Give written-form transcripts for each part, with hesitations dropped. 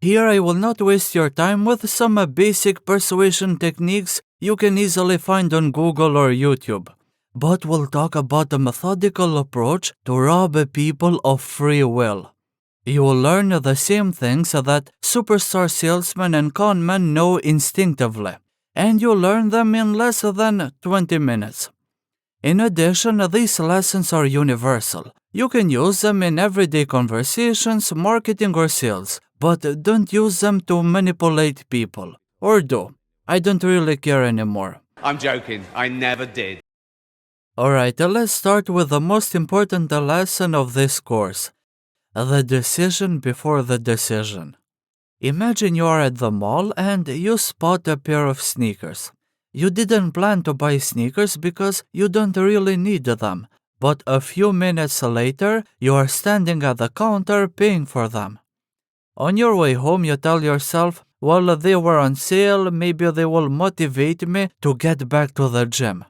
Here I will not waste your time with some basic persuasion techniques you can easily find on Google or YouTube, but we'll talk about a methodical approach to rob people of free will. You will learn the same things that superstar salesmen and con men know instinctively, and you'll learn them in less than 20 minutes. In addition, these lessons are universal. You can use them in everyday conversations, marketing, or sales, but don't use them to manipulate people. Or do. I don't really care anymore. I'm joking. I never did. Alright, let's start with the most important lesson of this course. The decision before the decision. Imagine you are at the mall and you spot a pair of sneakers. You didn't plan to buy sneakers because you don't really need them, but a few minutes later, you are standing at the counter paying for them. On your way home, you tell yourself, well, they were on sale, maybe they will motivate me to get back to the gym.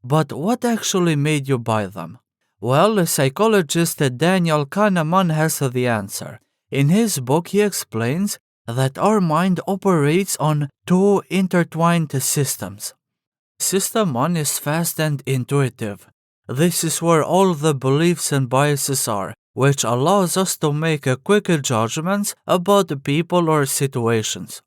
But what actually made you buy them? Well, psychologist Daniel Kahneman has the answer. In his book, he explains that our mind operates on two intertwined systems. System 1 is fast and intuitive. This is where all the beliefs and biases are, which allows us to make quick judgments about people or situations.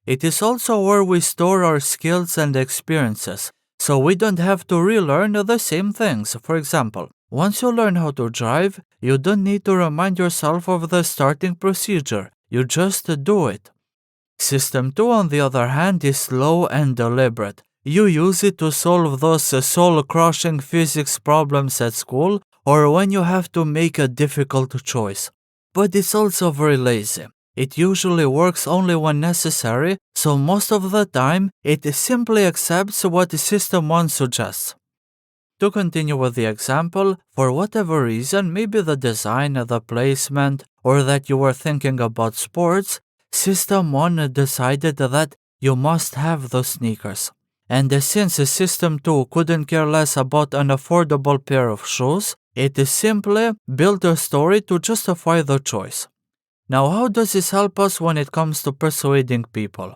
It is also where we store our skills and experiences, so we don't have to relearn the same things. For example, once you learn how to drive, you don't need to remind yourself of the starting procedure. You just do it. System 2, on the other hand, is slow and deliberate. You use it to solve those soul-crushing physics problems at school or when you have to make a difficult choice. But it's also very lazy. It usually works only when necessary, so most of the time, it simply accepts what System 1 suggests. To continue with the example, for whatever reason, maybe the design, the placement, or that you were thinking about sports, System 1 decided that you must have those sneakers. And since System 2 couldn't care less about an affordable pair of shoes, it simply built a story to justify the choice. Now, how does this help us when it comes to persuading people?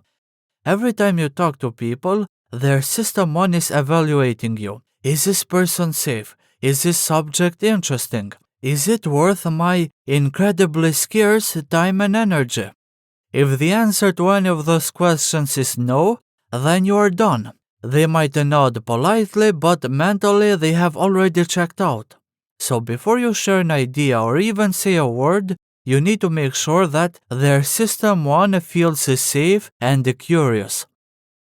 Every time you talk to people, their System 1 is evaluating you. Is this person safe? Is this subject interesting? Is it worth my incredibly scarce time and energy? If the answer to any of those questions is no, then you are done. They might nod politely, but mentally they have already checked out. So before you share an idea or even say a word, you need to make sure that their System 1 feels safe and curious.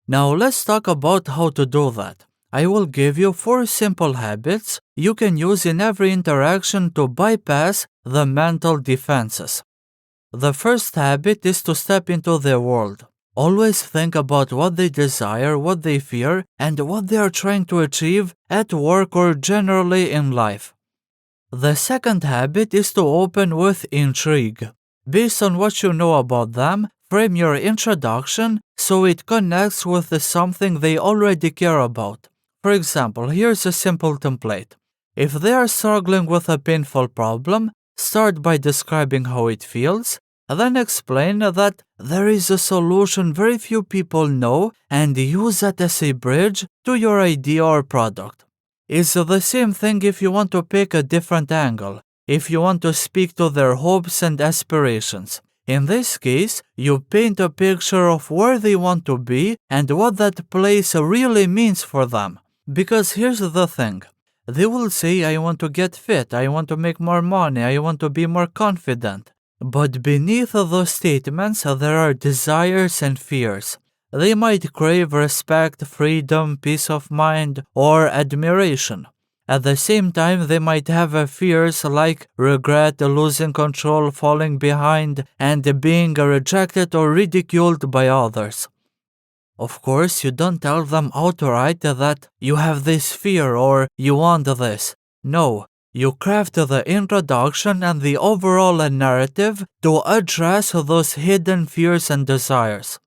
Now let's talk about how to do that. I will give you 4 simple habits you can use in every interaction to bypass the mental defenses. The first habit is to step into their world. Always think about what they desire, what they fear, and what they are trying to achieve at work or generally in life. The second habit is to open with intrigue. Based on what you know about them, frame your introduction so it connects with something they already care about. For example, here's a simple template. If they are struggling with a painful problem, start by describing how it feels, then explain that there is a solution very few people know and use that as a bridge to your idea or product. It's the same thing if you want to pick a different angle, if you want to speak to their hopes and aspirations. In this case, you paint a picture of where they want to be and what that place really means for them. Because here's the thing. They will say, I want to get fit, I want to make more money, I want to be more confident. But beneath those statements, there are desires and fears. They might crave respect, freedom, peace of mind, or admiration. At the same time, they might have fears like regret, losing control, falling behind, and being rejected or ridiculed by others. Of course, you don't tell them outright that you have this fear or you want this. No, you craft the introduction and the overall narrative to address those hidden fears and desires.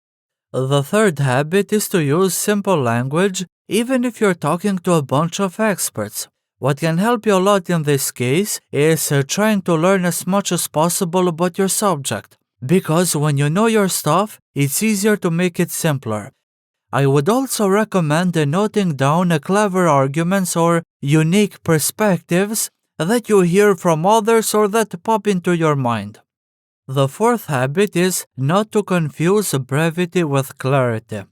The third habit is to use simple language even if you're talking to a bunch of experts. What can help you a lot in this case is trying to learn as much as possible about your subject. because when you know your stuff, it's easier to make it simpler. I would also recommend noting down clever arguments or unique perspectives that you hear from others or that pop into your mind. The fourth habit is not to confuse brevity with clarity.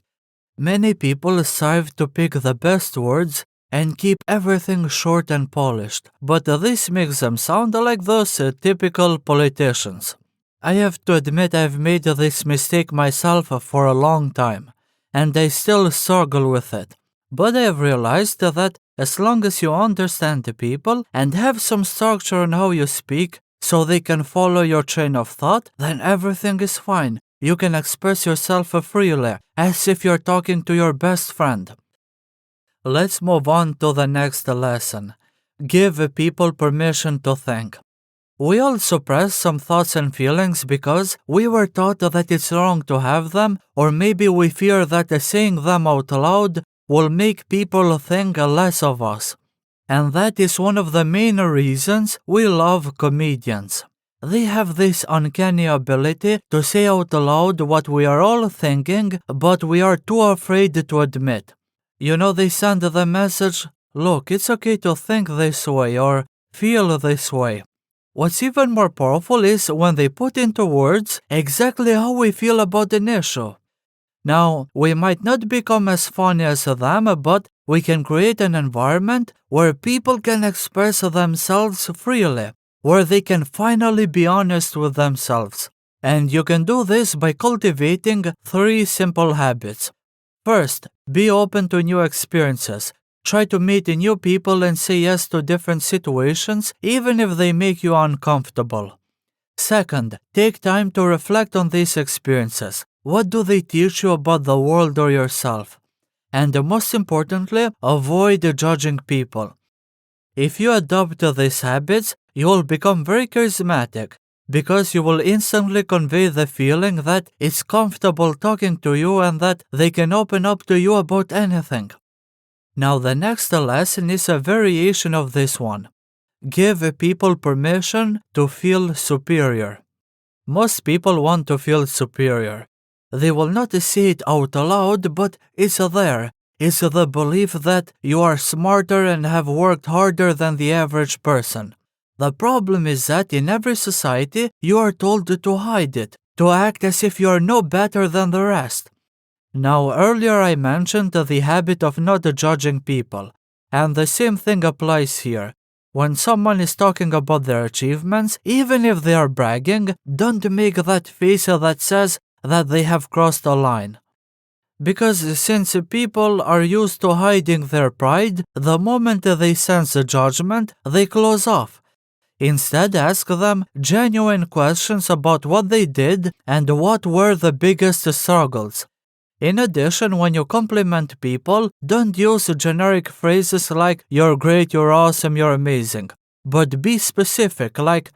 Many people strive to pick the best words and keep everything short and polished, but this makes them sound like those typical politicians. I have to admit I've made this mistake myself for a long time, and I still struggle with it. But I have realized that as long as you understand the people and have some structure on how you speak so they can follow your train of thought, then everything is fine. You can express yourself freely, as if you're talking to your best friend. Let's move on to the next lesson. Give people permission to think. We all suppress some thoughts and feelings because we were taught that it's wrong to have them, or maybe we fear that saying them out loud will make people think less of us. And that is one of the main reasons we love comedians. They have this uncanny ability to say out loud what we are all thinking, but we are too afraid to admit. You know, they send the message, look, it's okay to think this way or feel this way. What's even more powerful is when they put into words exactly how we feel about an issue. Now, we might not become as funny as them, but we can create an environment where people can express themselves freely, where they can finally be honest with themselves. And you can do this by cultivating 3 simple habits. First, be open to new experiences. Try to meet new people and say yes to different situations, even if they make you uncomfortable. Second, take time to reflect on these experiences. What do they teach you about the world or yourself? And most importantly, avoid judging people. If you adopt these habits, you will become very charismatic, because you will instantly convey the feeling that it's comfortable talking to you and that they can open up to you about anything. Now the next lesson is a variation of this one. Give people permission to feel superior. Most people want to feel superior. They will not say it out loud, but it's there. It's the belief that you are smarter and have worked harder than the average person. The problem is that in every society, you are told to hide it, to act as if you are no better than the rest. Now, earlier I mentioned the habit of not judging people, and the same thing applies here. When someone is talking about their achievements, even if they are bragging, don't make that face that says that they have crossed a line. Because since people are used to hiding their pride, the moment they sense a judgment, they close off. Instead, ask them genuine questions about what they did and what were the biggest struggles. In addition, when you compliment people, don't use generic phrases like you're great, you're awesome, you're amazing. But be specific, like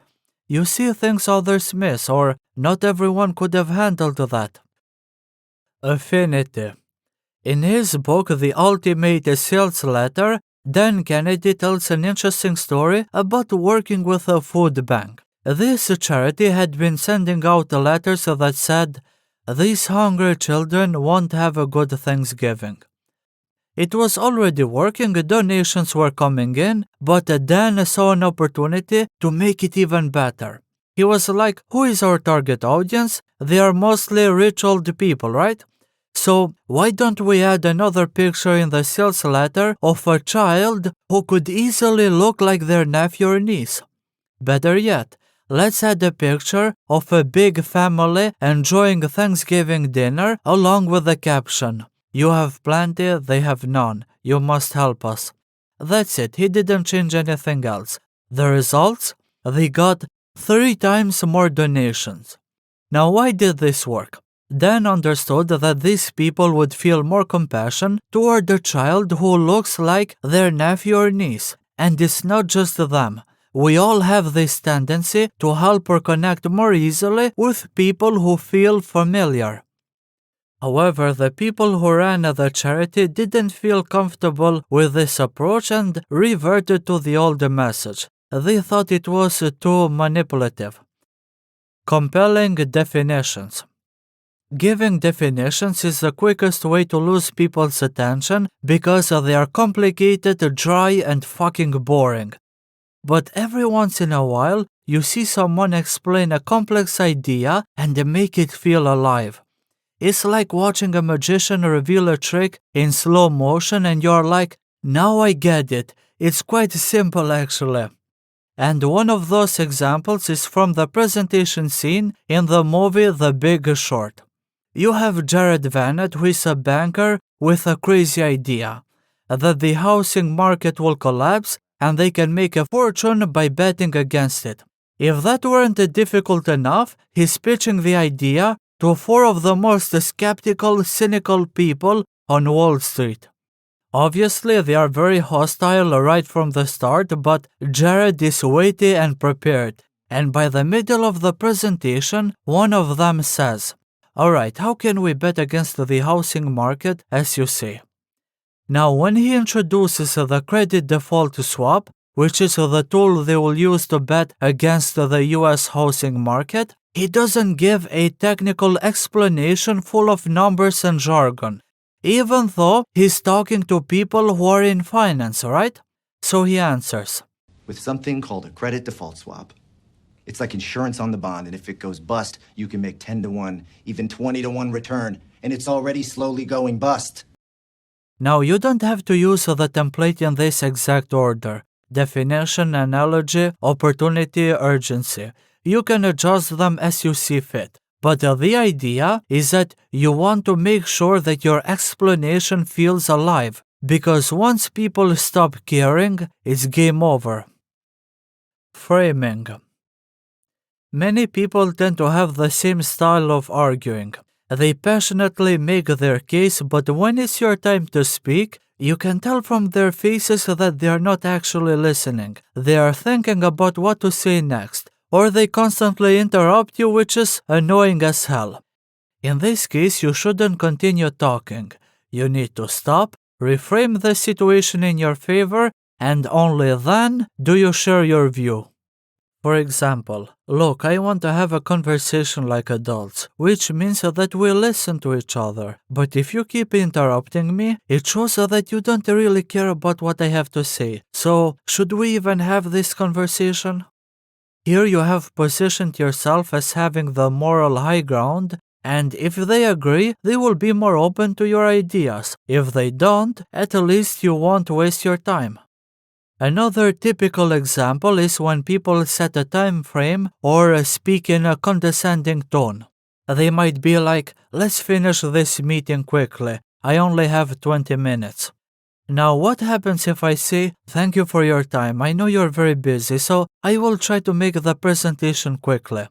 you see things others miss, or not everyone could have handled that. Affinity. In his book, The Ultimate Sales Letter, Dan Kennedy tells an interesting story about working with a food bank. This charity had been sending out letters that said, "These hungry children won't have a good Thanksgiving." It was already working, donations were coming in, but Dan saw an opportunity to make it even better. He was like, who is our target audience? They are mostly rich old people, right? So why don't we add another picture in the sales letter of a child who could easily look like their nephew or niece? Better yet, let's add a picture of a big family enjoying Thanksgiving dinner along with the caption, "You have plenty, they have none. You must help us." That's it, he didn't change anything else. The results? They got 3 times more donations. Now why did this work? Dan understood that these people would feel more compassion toward a child who looks like their nephew or niece. And it's not just them. We all have this tendency to help or connect more easily with people who feel familiar. However, the people who ran the charity didn't feel comfortable with this approach and reverted to the old message. They thought it was too manipulative. Compelling definitions. Giving definitions is the quickest way to lose people's attention because they are complicated, dry, and fucking boring. But every once in a while, you see someone explain a complex idea and make it feel alive. It's like watching a magician reveal a trick in slow motion and you're like, now I get it. It's quite simple actually. And one of those examples is from the presentation scene in the movie The Big Short. You have Jared Vanett, who is a banker with a crazy idea that the housing market will collapse and they can make a fortune by betting against it. If that weren't difficult enough, he's pitching the idea to four of the most skeptical, cynical people on Wall Street. Obviously, they are very hostile right from the start, but Jared is witty and prepared. And by the middle of the presentation, one of them says, "Alright, how can we bet against the housing market, as you say?" Now, when he introduces the credit default swap, which is the tool they will use to bet against the US housing market, he doesn't give a technical explanation full of numbers and jargon, even though he's talking to people who are in finance, right? So he answers, with something called a credit default swap. It's like insurance on the bond, and if it goes bust, you can make 10 to 1, even 20 to 1 return, and it's already slowly going bust. Now, you don't have to use the template in this exact order: definition, analogy, opportunity, urgency. You can adjust them as you see fit. But the idea is that you want to make sure that your explanation feels alive, because once people stop caring, it's game over. Framing. Many people tend to have the same style of arguing. They passionately make their case, but when it's your time to speak, you can tell from their faces that they are not actually listening. They are thinking about what to say next, or they constantly interrupt you, which is annoying as hell. In this case, you shouldn't continue talking. You need to stop, reframe the situation in your favor, and only then do you share your view. For example, look, I want to have a conversation like adults, which means that we listen to each other. But if you keep interrupting me, it shows that you don't really care about what I have to say. So, should we even have this conversation? Here you have positioned yourself as having the moral high ground, and if they agree, they will be more open to your ideas. If they don't, at least you won't waste your time. Another typical example is when people set a time frame or speak in a condescending tone. They might be like, "Let's finish this meeting quickly. I only have 20 minutes." Now, what happens if I say, "Thank you for your time. I know you're very busy, so I will try to make the presentation quickly"?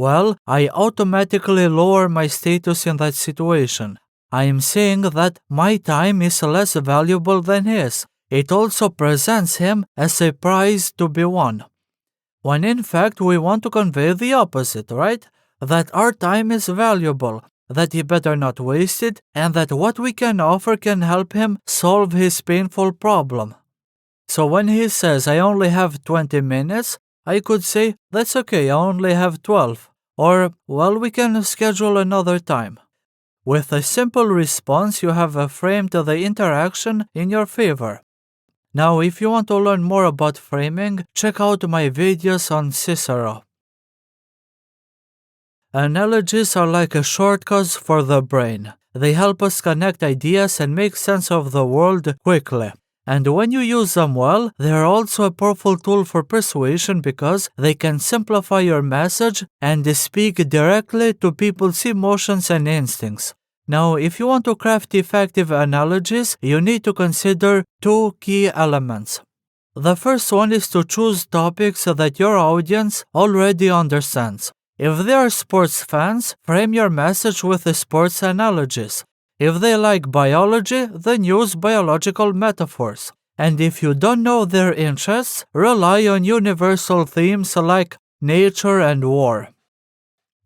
Well, I automatically lower my status in that situation. I am saying that my time is less valuable than his. It also presents him as a prize to be won. When in fact we want to convey the opposite, right? That our time is valuable, that he better not waste it, and that what we can offer can help him solve his painful problem. So when he says, "I only have 20 minutes, I could say, "That's okay, I only have 12. Or, "Well, we can schedule another time." With a simple response, you have framed the interaction in your favor. Now, if you want to learn more about framing, check out my videos on Cicero. Analogies are like shortcuts for the brain. They help us connect ideas and make sense of the world quickly. And when you use them well, they are also a powerful tool for persuasion because they can simplify your message and speak directly to people's emotions and instincts. Now, if you want to craft effective analogies, you need to consider two key elements. The first one is to choose topics that your audience already understands. If they are sports fans, frame your message with the sports analogies. If they like biology, then use biological metaphors. And if you don't know their interests, rely on universal themes like nature and war.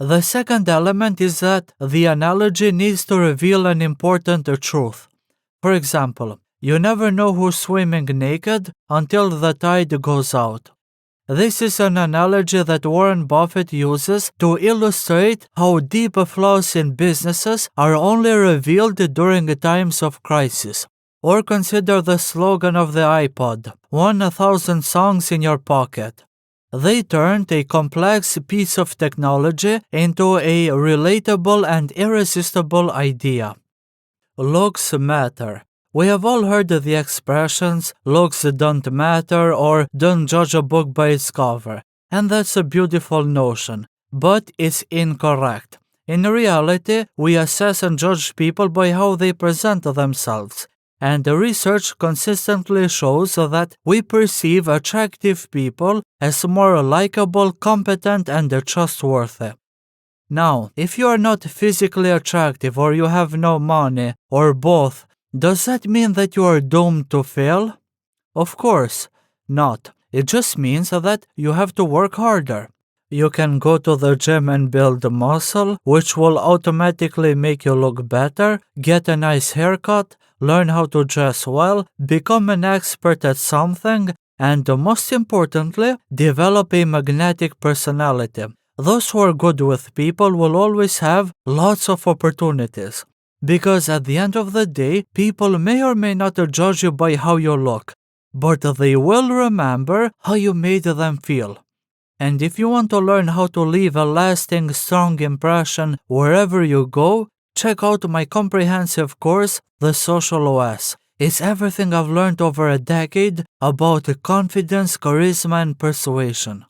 The second element is that the analogy needs to reveal an important truth. For example, you never know who's swimming naked until the tide goes out. This is an analogy that Warren Buffett uses to illustrate how deep flaws in businesses are only revealed during times of crisis. Or consider the slogan of the iPod, 1,000 songs in your pocket. They turned a complex piece of technology into a relatable and irresistible idea. Looks matter. We have all heard the expressions, looks don't matter or don't judge a book by its cover, and that's a beautiful notion, but it's incorrect. In reality, we assess and judge people by how they present themselves, and the research consistently shows that we perceive attractive people as more likable, competent, and trustworthy. Now, if you are not physically attractive or you have no money, or both, does that mean that you are doomed to fail? Of course not. It just means that you have to work harder. You can go to the gym and build muscle, which will automatically make you look better, get a nice haircut, learn how to dress well, become an expert at something, and most importantly, develop a magnetic personality. Those who are good with people will always have lots of opportunities. Because at the end of the day, people may or may not judge you by how you look, but they will remember how you made them feel. And if you want to learn how to leave a lasting, strong impression wherever you go, check out my comprehensive course, The Social OS. It's everything I've learned over a decade about confidence, charisma, and persuasion.